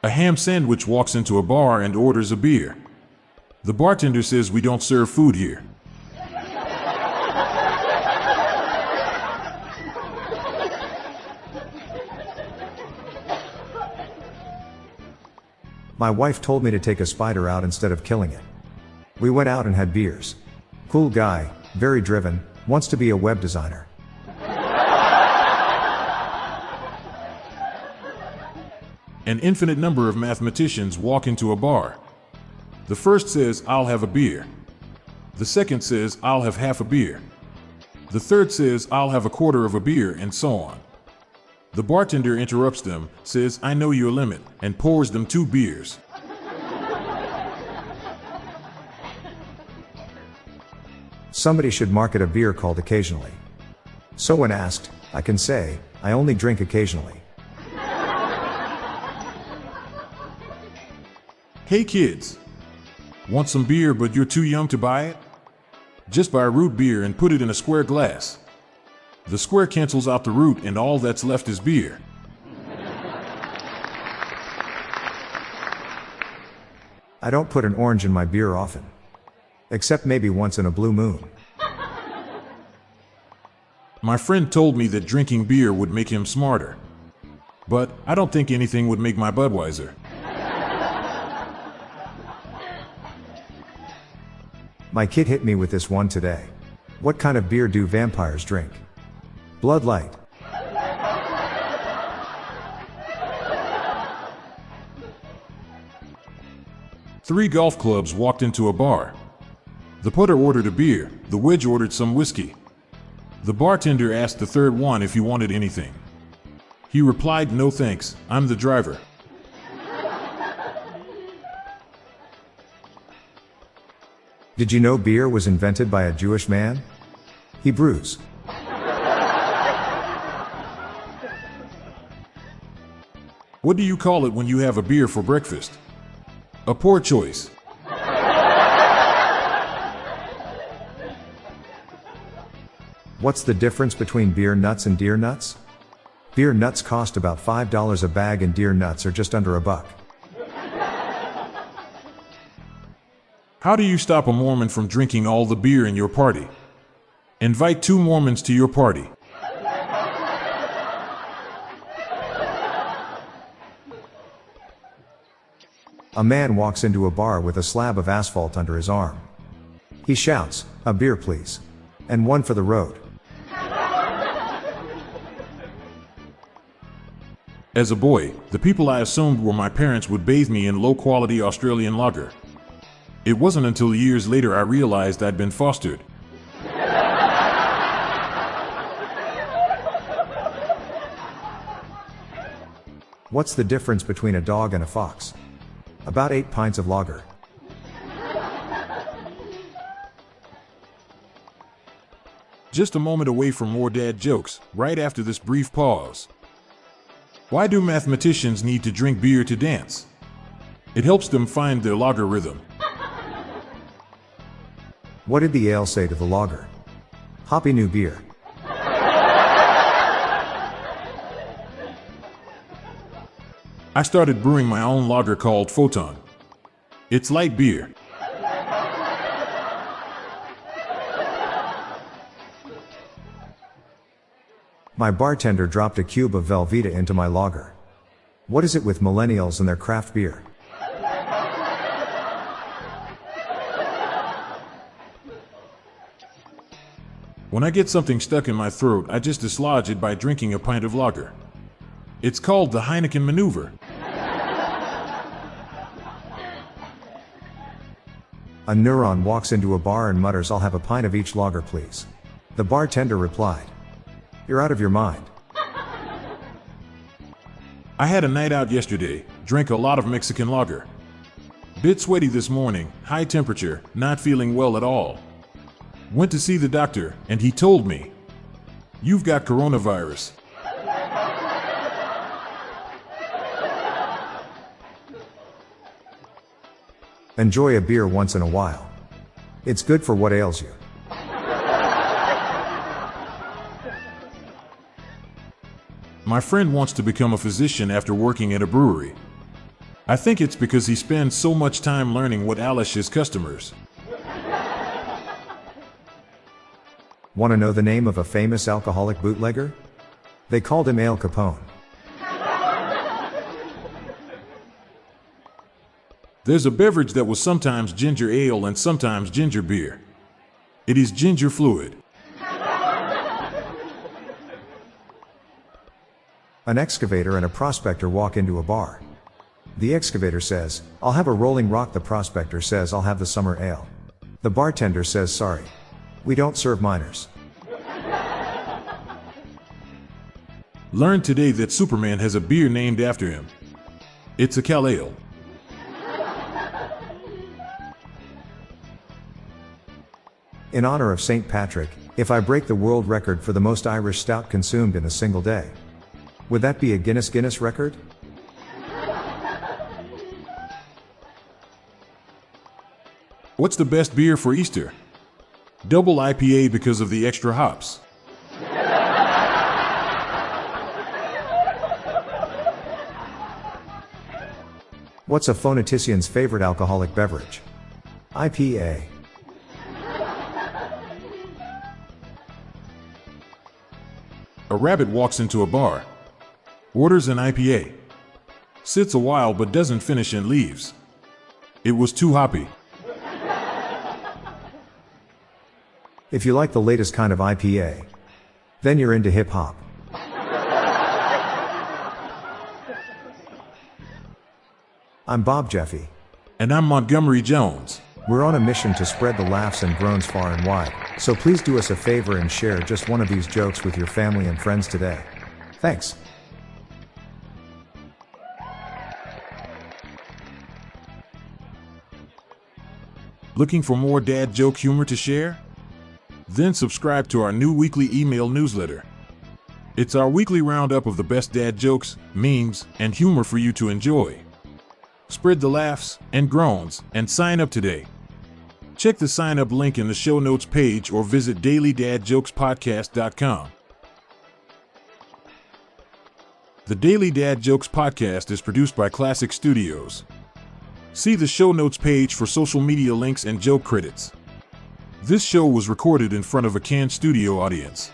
A ham sandwich walks into a bar and orders a beer. The bartender says we don't serve food here. My wife told me to take a spider out instead of killing it. We went out and had beers. Cool guy, very driven, wants to be a web designer. An infinite number of mathematicians walk into a bar. The first says, "I'll have a beer." The second says, "I'll have half a beer." The third says, "I'll have a quarter of a beer," and so on. The bartender interrupts them, says, "I know your limit," and pours them 2 beers. Somebody should market a beer called Occasionally. So when asked, I can say, I only drink occasionally. Hey kids! Want some beer but you're too young to buy it? Just buy a root beer and put it in a square glass. The square cancels out the root and all that's left is beer. I don't put an orange in my beer often. Except maybe once in a blue moon. My friend told me that drinking beer would make him smarter. But I don't think anything would make my Budweiser. My kid hit me with this one today. What kind of beer do vampires drink? Blood Light. Three golf clubs walked into a bar. The putter ordered a beer, the wedge ordered some whiskey. The bartender asked the third one if he wanted anything. He replied, "No thanks, I'm the driver." Did you know beer was invented by a Jewish man? Hebrews. What do you call it when you have a beer for breakfast? A poor choice. What's the difference between beer nuts and deer nuts? Beer nuts cost about $5 a bag and deer nuts are just under $1. How do you stop a Mormon from drinking all the beer in your party? Invite 2 Mormons to your party. A man walks into a bar with a slab of asphalt under his arm. He shouts, "A beer please. And one for the road." As a boy, the people I assumed were my parents would bathe me in low-quality Australian lager. It wasn't until years later I realized I'd been fostered. What's the difference between a dog and a fox? About 8 pints of lager. Just a moment away from more dad jokes, right after this brief pause. Why do mathematicians need to drink beer to dance? It helps them find their lager rhythm. What did the ale say to the lager? Hoppy new beer. I started brewing my own lager called Photon. It's light beer. My bartender dropped a cube of Velveeta into my lager. What is it with millennials and their craft beer? When I get something stuck in my throat, I just dislodge it by drinking a pint of lager. It's called the Heineken maneuver. A neuron walks into a bar and mutters, "I'll have a pint of each lager, please." The bartender replied, "You're out of your mind." I had a night out yesterday, drank a lot of Mexican lager. Bit sweaty this morning, high temperature, not feeling well at all. Went to see the doctor, and he told me, "You've got coronavirus." Enjoy a beer once in a while. It's good for what ails you. My friend wants to become a physician after working at a brewery. I think it's because he spends so much time learning what Alish his customers. Want to know the name of a famous alcoholic bootlegger? They called him Al Capone. There's a beverage that was sometimes ginger ale and sometimes ginger beer. It is ginger fluid. An excavator and a prospector walk into a bar. The excavator says, "I'll have a rolling rock." The prospector says, "I'll have the summer ale." The bartender says, "Sorry, we don't serve minors." Learn today that Superman has a beer named after him. It's a Cal Ale. In honor of St. Patrick, if I break the world record for the most Irish stout consumed in a single day, would that be a Guinness record? What's the best beer for Easter? Double IPA because of the extra hops. What's a phonetician's favorite alcoholic beverage? IPA. A rabbit walks into a bar, orders an IPA, sits a while but doesn't finish and leaves. It was too hoppy. If you like the latest kind of IPA, then you're into hip hop. I'm Bob Jeffy. And I'm Montgomery Jones. We're on a mission to spread the laughs and groans far and wide, so please do us a favor and share just one of these jokes with your family and friends today. Thanks. Looking for more dad joke humor to share? Then subscribe to our new weekly email newsletter. It's our weekly roundup of the best dad jokes, memes, and humor for you to enjoy. Spread the laughs and groans and sign up today. Check the sign up link in the show notes page or visit dailydadjokespodcast.com. The Daily Dad Jokes Podcast is produced by Classic Studios. See the show notes page for social media links and joke credits. This show was recorded in front of a canned studio audience.